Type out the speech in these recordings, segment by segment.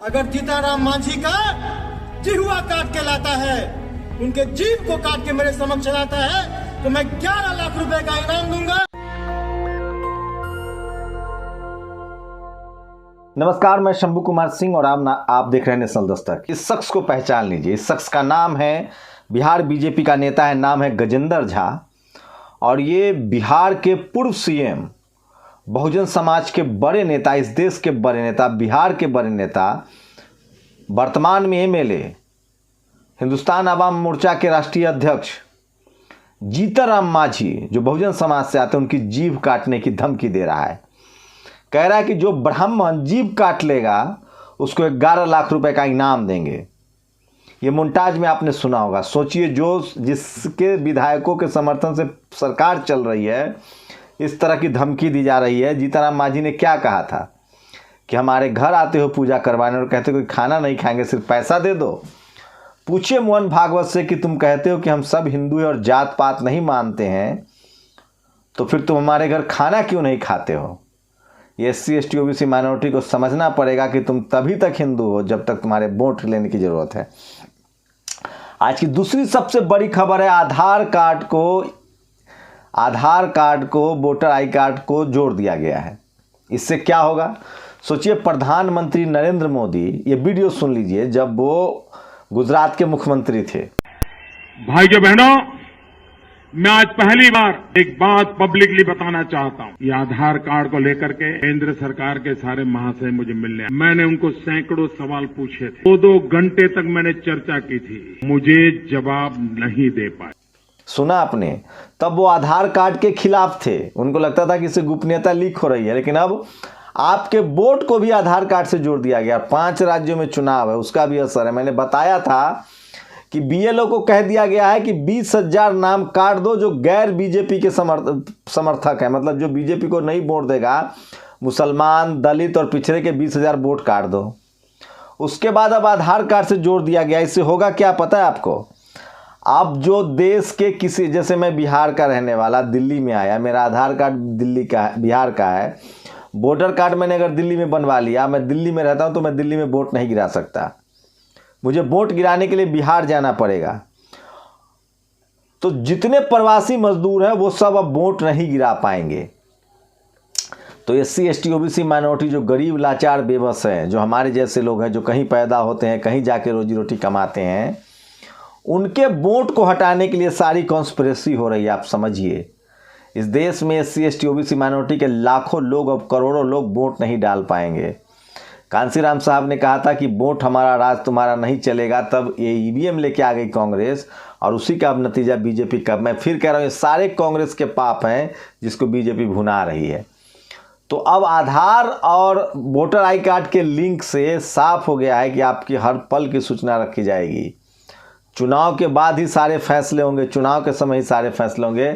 अगर जीताराम मांझी का जिहुआ काट के लाता है, उनके जीभ को काट के मेरे समक्ष लाता है, तो मैं 11 लाख रुपए का इनाम दूंगा। नमस्कार, मैं शंभू कुमार सिंह और आप देख रहे हैं नेशनल दस्तक। इस शख्स को पहचान लीजिए। इस शख्स का नाम है, बिहार बीजेपी का नेता है, नाम है गजेंद्र झा। और ये बिहार के पूर्व सीएम, बहुजन समाज के बड़े नेता, इस देश के बड़े नेता, बिहार के बड़े नेता, वर्तमान में एमएलए, हिंदुस्तान आवाम मोर्चा के राष्ट्रीय अध्यक्ष जीतनराम मांझी, जो बहुजन समाज से आते हैं, उनकी जीभ काटने की धमकी दे रहा है। कह रहा है कि जो ब्राह्मण जीभ काट लेगा उसको 11 लाख रुपए का इनाम देंगे। ये मोन्टाज में आपने सुना होगा। सोचिए, जिसके विधायकों के समर्थन से सरकार चल रही है, इस तरह की धमकी दी जा रही है। जीतनराम मांझी ने क्या कहा था कि हमारे घर आते हो पूजा करवाने और कहते हो कि खाना नहीं खाएंगे, सिर्फ पैसा दे दो। पूछिए मोहन भागवत से कि तुम कहते हो कि हम सब हिंदू हैं और जात पात नहीं मानते हैं, तो फिर तुम हमारे घर खाना क्यों नहीं खाते हो? ये SC ST OBC माइनॉरिटी को समझना पड़ेगा कि तुम तभी तक हिंदू हो जब तक तुम्हारे वोट लेने की जरूरत है। आज की दूसरी सबसे बड़ी खबर है, आधार कार्ड को वोटर आई कार्ड को जोड़ दिया गया है। इससे क्या होगा? सोचिए, प्रधानमंत्री नरेंद्र मोदी, ये वीडियो सुन लीजिए, जब वो गुजरात के मुख्यमंत्री थे। भाइयों बहनों, मैं आज पहली बार एक बात पब्लिकली बताना चाहता हूं। ये आधार कार्ड को लेकर के केंद्र सरकार के सारे महाशय मुझे मिलने आए। मैंने उनको सैकड़ों सवाल पूछे थे। 2 घंटे तक मैंने चर्चा की थी, मुझे जवाब नहीं दे पाए। सुना आपने? तब वो आधार कार्ड के खिलाफ थे, उनको लगता था कि इससे गोपनीयता लीक हो रही है। लेकिन अब आपके वोट को भी आधार कार्ड से जोड़ दिया गया। 5 राज्यों में चुनाव है, उसका भी असर है। मैंने बताया था कि BLO को कह दिया गया है कि 20,000 नाम काट दो जो गैर बीजेपी के समर्थक है, मतलब जो बीजेपी को नहीं वोट देगा, मुसलमान, दलित और पिछड़े के 20,000 वोट काट दो। उसके बाद अब आधार कार्ड से जोड़ दिया गया। इससे होगा क्या पता है आपको? अब जो देश के किसी, जैसे मैं बिहार का रहने वाला, दिल्ली में आया, मेरा आधार कार्ड दिल्ली का है, बिहार का है, वोटर कार्ड मैंने अगर दिल्ली में बनवा लिया, मैं दिल्ली में रहता हूं, तो मैं दिल्ली में वोट नहीं गिरा सकता। मुझे वोट गिराने के लिए बिहार जाना पड़ेगा। तो जितने प्रवासी मजदूर हैं वो सब अब वोट नहीं गिरा पाएंगे। तो SC ST OBC माइनॉरिटी, जो गरीब, लाचार, बेबस हैं, जो हमारे जैसे लोग हैं, जो कहीं पैदा होते हैं, कहीं जाके रोजी रोटी कमाते हैं, उनके वोट को हटाने के लिए सारी कॉन्स्पिरेसी हो रही है। आप समझिए, इस देश में SC ST OBC माइनॉरिटी के लाखों लोग, अब करोड़ों लोग वोट नहीं डाल पाएंगे। कांसीराम साहब ने कहा था कि वोट हमारा, राज तुम्हारा नहीं चलेगा। तब ये EVM लेके आ गई कांग्रेस, और उसी का अब नतीजा बीजेपी का। मैं फिर कह रहा हूँ, ये सारे कांग्रेस के पाप हैं जिसको बीजेपी भुना रही है। तो अब आधार और वोटर आई कार्ड के लिंक से साफ हो गया है कि आपकी हर पल की सूचना रखी जाएगी। चुनाव के बाद ही सारे फैसले होंगे, चुनाव के समय ही सारे फैसले होंगे।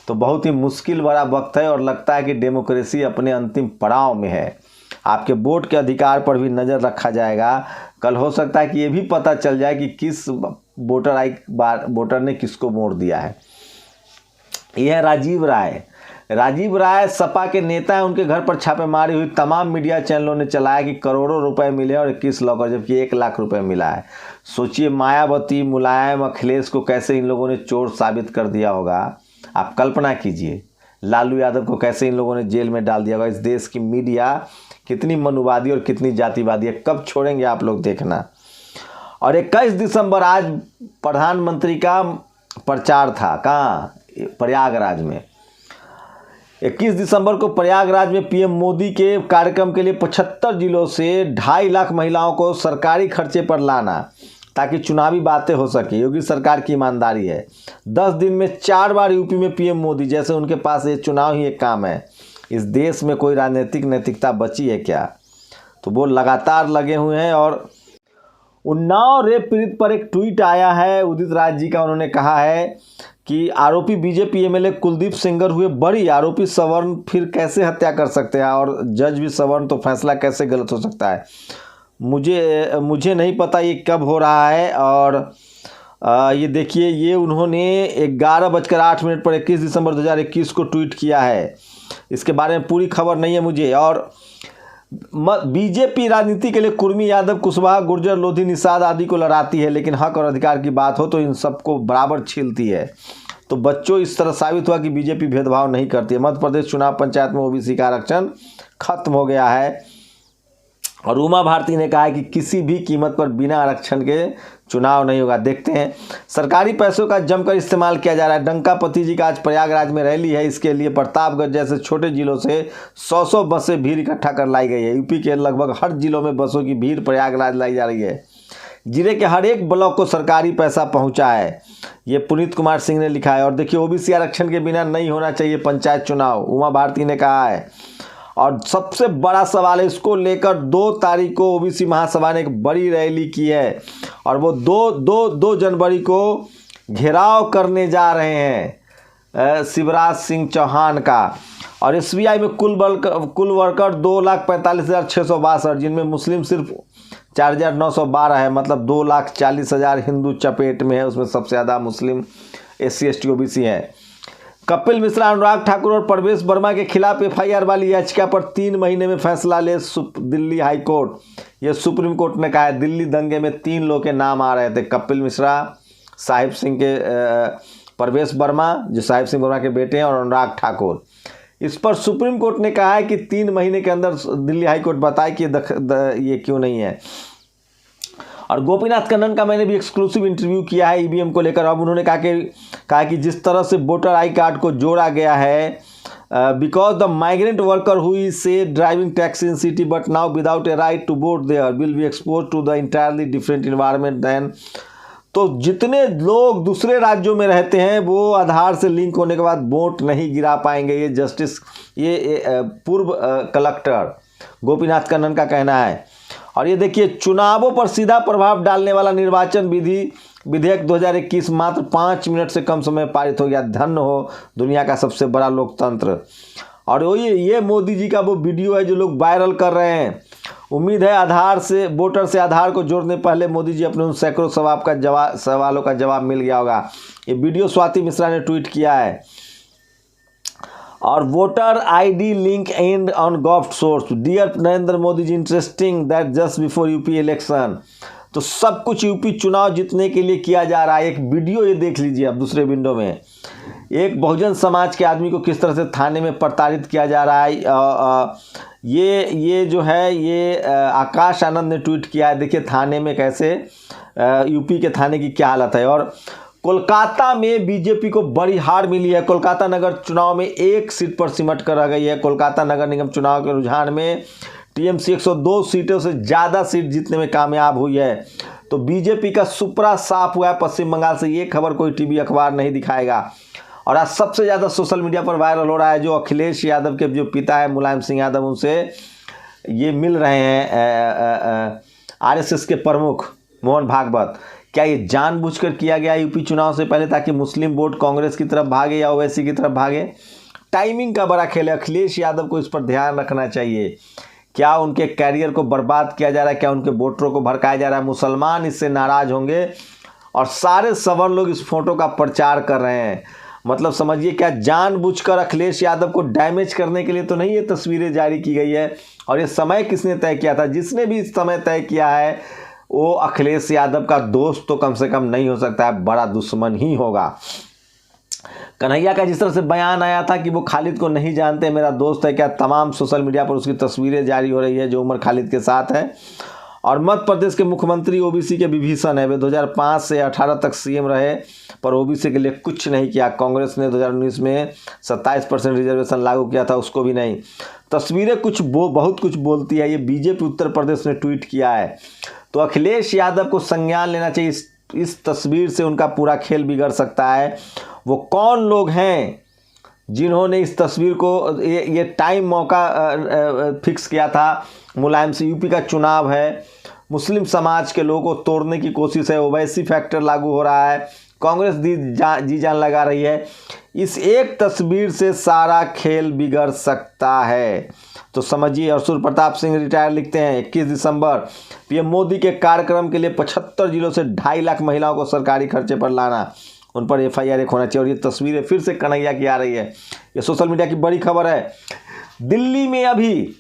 तो बहुत ही मुश्किल भरा वक्त है, और लगता है कि डेमोक्रेसी अपने अंतिम पड़ाव में है। आपके वोट के अधिकार पर भी नज़र रखा जाएगा। कल हो सकता है कि ये भी पता चल जाए कि किस वोटर ने किसको वोट दिया है। यह है राजीव राय। राजीव राय सपा के नेता हैं, उनके घर पर छापेमारी हुई। तमाम मीडिया चैनलों ने चलाया कि करोड़ों रुपए मिले और 21 लॉकर, जबकि 1 लाख रुपए मिला है। सोचिए, मायावती, मुलायम, अखिलेश को कैसे इन लोगों ने चोर साबित कर दिया होगा। आप कल्पना कीजिए, लालू यादव को कैसे इन लोगों ने जेल में डाल दिया होगा। इस देश की मीडिया कितनी मनुवादी और कितनी जातिवादी है, कब छोड़ेंगे आप लोग देखना। और 21 दिसंबर आज प्रधानमंत्री का प्रचार था, कहाँ? प्रयागराज में। 21 दिसंबर को प्रयागराज में PM मोदी के कार्यक्रम के लिए 75 जिलों से 2.5 लाख महिलाओं को सरकारी खर्चे पर लाना, ताकि चुनावी बातें हो सके। योगी सरकार की ईमानदारी है। 10 दिन में 4 बार यूपी में PM मोदी, जैसे उनके पास ये चुनाव ही एक काम है। इस देश में कोई राजनीतिक नैतिकता बची है क्या? तो वो लगातार लगे हुए हैं। और उन्नाव रेप पीड़ित पर एक ट्वीट आया है उदित राज जी का। उन्होंने कहा है कि आरोपी बीजेपी MLA कुलदीप सेंगर हुए बरी। आरोपी सवर्ण फिर कैसे हत्या कर सकते हैं, और जज भी सवर्ण, तो फैसला कैसे गलत हो सकता है? मुझे नहीं पता ये कब हो रहा है। और ये देखिए, ये उन्होंने 11:08 पर 21 दिसंबर 2021 को ट्वीट किया है। इसके बारे में पूरी खबर नहीं है मुझे। और बीजेपी राजनीति के लिए कुर्मी, यादव, कुशवाहा, गुर्जर, लोधी, निषाद आदि को लड़ाती है, लेकिन हक और अधिकार की बात हो तो इन सबको बराबर छीलती है। तो बच्चों, इस तरह साबित हुआ कि बीजेपी भेदभाव नहीं करती है। मध्य प्रदेश चुनाव पंचायत में ओबीसी का आरक्षण खत्म हो गया है और उमा भारती ने कहा है कि किसी भी कीमत पर बिना आरक्षण के चुनाव नहीं होगा। देखते हैं, सरकारी पैसों का जमकर इस्तेमाल किया जा रहा है। डंकापति जी का आज प्रयागराज में रैली है। इसके लिए प्रतापगढ़ जैसे छोटे जिलों से 100 बसें भीड़ इकट्ठा कर लाई गई है। यूपी के लगभग हर जिलों में बसों की भीड़ प्रयागराज लाई जा रही है। जिले के हर एक ब्लॉक को सरकारी पैसा पहुंचा है, ये पुनीत कुमार सिंह ने लिखा है। और देखिए, ओबीसी आरक्षण के बिना नहीं होना चाहिए पंचायत चुनाव, उमा भारती ने कहा है। और सबसे बड़ा सवाल है, इसको लेकर 2 तारीख को ओबीसी महासभा ने एक बड़ी रैली की है और वो 2 जनवरी को घेराव करने जा रहे हैं शिवराज सिंह चौहान का। और एसबीआई में कुल वर्कर 2,45,662, जिनमें मुस्लिम सिर्फ 4,912 है, मतलब 2,40,000 हिंदू चपेट में है। उसमें सबसे ज़्यादा मुस्लिम, SC ST OBC हैं। कपिल मिश्रा, अनुराग ठाकुर और प्रवेश वर्मा के खिलाफ FIR वाली याचिका पर 3 महीने में फैसला ले दिल्ली हाई कोर्ट। ये सुप्रीम कोर्ट ने कहा है। दिल्ली दंगे में 3 लोगों के नाम आ रहे थे, कपिल मिश्रा, साहिब सिंह के प्रवेश वर्मा जो साहिब सिंह वर्मा के बेटे हैं, और अनुराग ठाकुर। इस पर सुप्रीम कोर्ट ने कहा है कि 3 महीने के अंदर दिल्ली हाई कोर्ट बताए कि ये क्यों नहीं है। और गोपीनाथ कन्नन का मैंने भी एक्सक्लूसिव इंटरव्यू किया है ईवीएम को लेकर। अब उन्होंने कहा कि जिस तरह से वोटर आई कार्ड को जोड़ा गया है, because the migrant worker who is से driving taxi in city but now without a right to vote there will be expose to the entirely different environment then. तो जितने लोग दूसरे राज्यों में रहते हैं वो आधार से लिंक होने के बाद वोट नहीं गिरा पाएंगे। ये पूर्व कलेक्टर गोपीनाथ कन्नन का कहना है। और ये देखिए, चुनावों पर सीधा प्रभाव डालने वाला निर्वाचन विधेयक 2021 मात्र 5 मिनट से कम समय पारित हो गया। धन्य हो दुनिया का सबसे बड़ा लोकतंत्र। और ये मोदी जी का वो वीडियो है जो लोग वायरल कर रहे हैं। उम्मीद है वोटर से आधार को जोड़ने पहले मोदी जी अपने उन सैकड़ों सवालों का जवाब मिल गया होगा। ये वीडियो स्वाति मिश्रा ने ट्वीट किया है। और voter ID link and on gov source, dear Narendra Modi ji, interesting that just before UP election. तो सब कुछ यूपी चुनाव जीतने के लिए किया जा रहा है। एक वीडियो ये देख लीजिए अब दूसरे विंडो में, एक बहुजन समाज के आदमी को किस तरह से थाने में प्रताड़ित किया जा रहा है। ये जो है ये आकाश आनंद ने ट्वीट किया है। देखिए थाने में कैसे यूपी के थाने की क्या हालत है। और कोलकाता में बीजेपी को बड़ी हार मिली है। कोलकाता नगर चुनाव में 1 सीट पर सिमट कर रह गई है। कोलकाता नगर निगम चुनाव के रुझान में टीएमसी 102 सीटों से ज़्यादा सीट जीतने में कामयाब हुई है। तो बीजेपी का सुपरा साफ हुआ है पश्चिम बंगाल से। ये खबर कोई टीवी अखबार नहीं दिखाएगा। और आज सबसे ज़्यादा सोशल मीडिया पर वायरल हो रहा है जो अखिलेश यादव के जो पिता है मुलायम सिंह यादव, उनसे ये मिल रहे हैं RSS के प्रमुख मोहन भागवत। क्या ये जानबूझकर किया गया यूपी चुनाव से पहले ताकि मुस्लिम वोट कांग्रेस की तरफ भागे या ओवैसी की तरफ भागे? टाइमिंग का बड़ा खेल है। अखिलेश यादव को इस पर ध्यान रखना चाहिए। क्या उनके कैरियर को बर्बाद किया जा रहा है? क्या उनके वोटरों को भड़काया जा रहा है? मुसलमान इससे नाराज़ होंगे और सारे सवर्ण लोग इस फोटो का प्रचार कर रहे हैं। मतलब समझिए, क्या जानबूझकर अखिलेश यादव को डैमेज करने के लिए तो नहीं ये तस्वीरें जारी की गई है। और ये समय किसने तय किया था? जिसने भी इस समय तय किया है वो अखिलेश यादव का दोस्त तो कम से कम नहीं हो सकता है, बड़ा दुश्मन ही होगा। कन्हैया का जिस तरह से बयान आया था कि वो खालिद को नहीं जानते, मेरा दोस्त है, क्या तमाम सोशल मीडिया पर उसकी तस्वीरें जारी हो रही है जो उमर खालिद के साथ है। और मध्य प्रदेश के मुख्यमंत्री ओबीसी के विभीषण है। वे 2005 से 18 तक सीएम रहे पर ओबीसी के लिए कुछ नहीं किया। कांग्रेस ने 2019 में 27% रिजर्वेशन लागू किया था, उसको भी नहीं। तस्वीरें बहुत कुछ बोलती है। ये बीजेपी उत्तर प्रदेश ने ट्वीट किया है। तो अखिलेश यादव को संज्ञान लेना चाहिए। इस तस्वीर से उनका पूरा खेल बिगड़ सकता है। वो कौन लोग हैं जिन्होंने इस तस्वीर को ये टाइम मौका फिक्स किया था? मुलायम से यूपी का चुनाव है, मुस्लिम समाज के लोगों को तोड़ने की कोशिश है, ओवैसी फैक्टर लागू हो रहा है, कांग्रेस जी जान लगा रही है। इस एक तस्वीर से सारा खेल बिगड़ सकता है। तो समझिए। और सूर्य प्रताप सिंह रिटायर लिखते हैं 21 दिसंबर पीएम मोदी के कार्यक्रम के लिए 75 जिलों से 2.5 लाख महिलाओं को सरकारी खर्चे पर लाना, उन पर FIR 1 होना चाहिए। और ये तस्वीरें फिर से कन्हैया की आ रही है। ये सोशल मीडिया की बड़ी खबर है। दिल्ली में अभी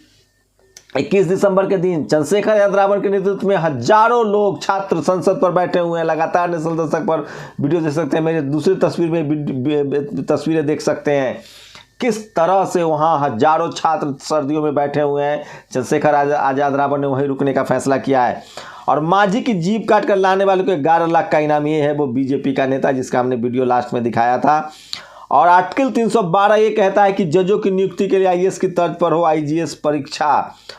21 दिसंबर के दिन चंद्रशेखर यादव के नेतृत्व में हजारों लोग छात्र संसद पर बैठे हुए हैं। लगातार नेशनल दस्तक पर वीडियो देख सकते हैं, मेरे दूसरी तस्वीर में तस्वीरें देख सकते हैं किस तरह से वहाँ हजारों छात्र सर्दियों में बैठे हुए हैं। चंद्रशेखर आजाद रावण ने वहीं रुकने का फैसला किया है। और मांझी की जीप काट कर लाने वाले को 11 लाख का इनाम ये है, वो बीजेपी का नेता जिसका हमने वीडियो लास्ट में दिखाया था। और आर्टिकल 312 ये कहता है कि जजों की नियुक्ति के लिए आईएएस की तर्ज पर हो आईजीएस परीक्षा।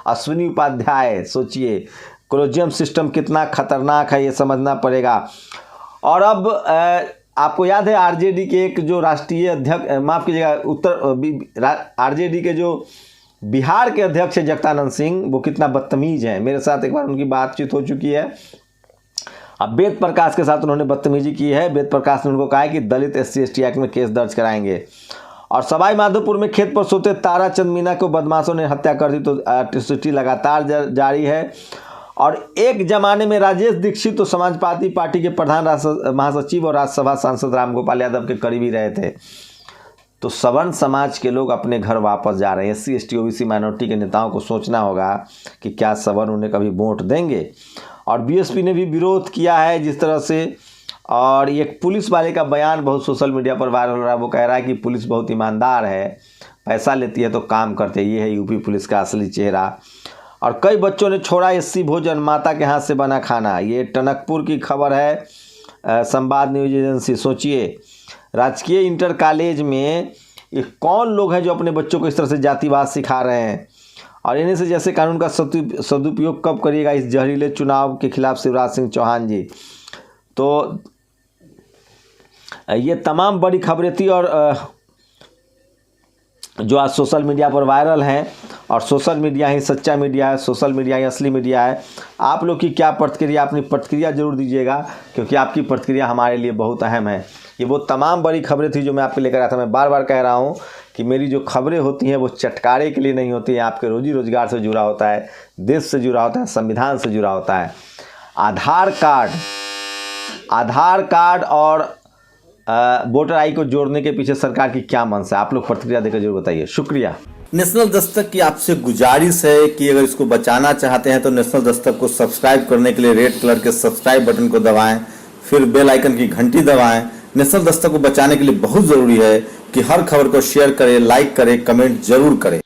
अश्विनी उपाध्याय, सोचिए कोलेजियम सिस्टम कितना खतरनाक है, ये समझना पड़ेगा। और अब आपको याद है आरजेडी के एक जो राष्ट्रीय अध्यक्ष, माफ कीजिएगा, आरजेडी के जो बिहार के अध्यक्ष है जगदानंद सिंह, वो कितना बदतमीज है। मेरे साथ एक बार उनकी बातचीत हो चुकी है। अब वेद प्रकाश के साथ उन्होंने बदतमीजी की है। वेद प्रकाश ने उनको कहा है कि दलित SC/ST एक्ट में केस दर्ज कराएंगे। और सवाई माधोपुर में खेत पर सोते ताराचंद मीना को बदमाशों ने हत्या कर दी, तो एट्रोसिटी लगातार जारी है। और एक जमाने में राजेश दीक्षित तो समाजवादी पार्टी के प्रधान महासचिव और राज्यसभा सांसद रामगोपाल यादव के करीबी रहे थे। तो सवर्ण समाज के लोग अपने घर वापस जा रहे हैं। SC/ST OBC माइनॉरिटी के नेताओं को सोचना होगा कि क्या सवर्ण उन्हें कभी वोट देंगे। और BSP ने भी विरोध किया है जिस तरह से। और एक पुलिस वाले का बयान बहुत सोशल मीडिया पर वायरल हो रहा है। वो कह रहा है कि पुलिस बहुत ईमानदार है, पैसा लेती है तो काम करते, ये है यूपी पुलिस का असली चेहरा। और कई बच्चों ने छोड़ा SC भोजन, माता के हाथ से बना खाना। ये टनकपुर की खबर है, संवाद न्यूज एजेंसी। सोचिए राजकीय इंटर कॉलेज में ये कौन लोग हैं जो अपने बच्चों को इस तरह से जातिवाद सिखा रहे हैं। और इन्हीं से जैसे कानून का सदुपयोग कब करिएगा इस जहरीले चुनाव के खिलाफ शिवराज सिंह चौहान जी। तो ये तमाम बड़ी खबरें थी और जो आज सोशल मीडिया पर वायरल हैं। और सोशल मीडिया ही सच्चा मीडिया है, सोशल मीडिया ही असली मीडिया है। आप लोग की क्या प्रतिक्रिया, अपनी प्रतिक्रिया जरूर दीजिएगा, क्योंकि आपकी प्रतिक्रिया हमारे लिए बहुत अहम है। ये वो तमाम बड़ी खबरें थी जो मैं आपके लेकर आया था। मैं बार बार कह रहा हूँ कि मेरी जो खबरें होती हैं वो चटकारे के लिए नहीं होती हैं, आपके रोजी रोजगार से जुड़ा होता है, देश से जुड़ा होता है, संविधान से जुड़ा होता है। आधार कार्ड और वोटर आई को जोड़ने के पीछे सरकार की क्या मंशा है, आप लोग प्रतिक्रिया देकर जरूर बताइए। शुक्रिया। नेशनल दस्तक की आपसे गुजारिश है कि अगर इसको बचाना चाहते हैं तो नेशनल दस्तक को सब्सक्राइब करने के लिए रेड कलर के सब्सक्राइब बटन को दबाएं, फिर बेल आइकन की घंटी दबाएं। नेशनल दस्तक को बचाने के लिए बहुत जरूरी है कि हर खबर को शेयर करें, लाइक करें, कमेंट जरूर करें।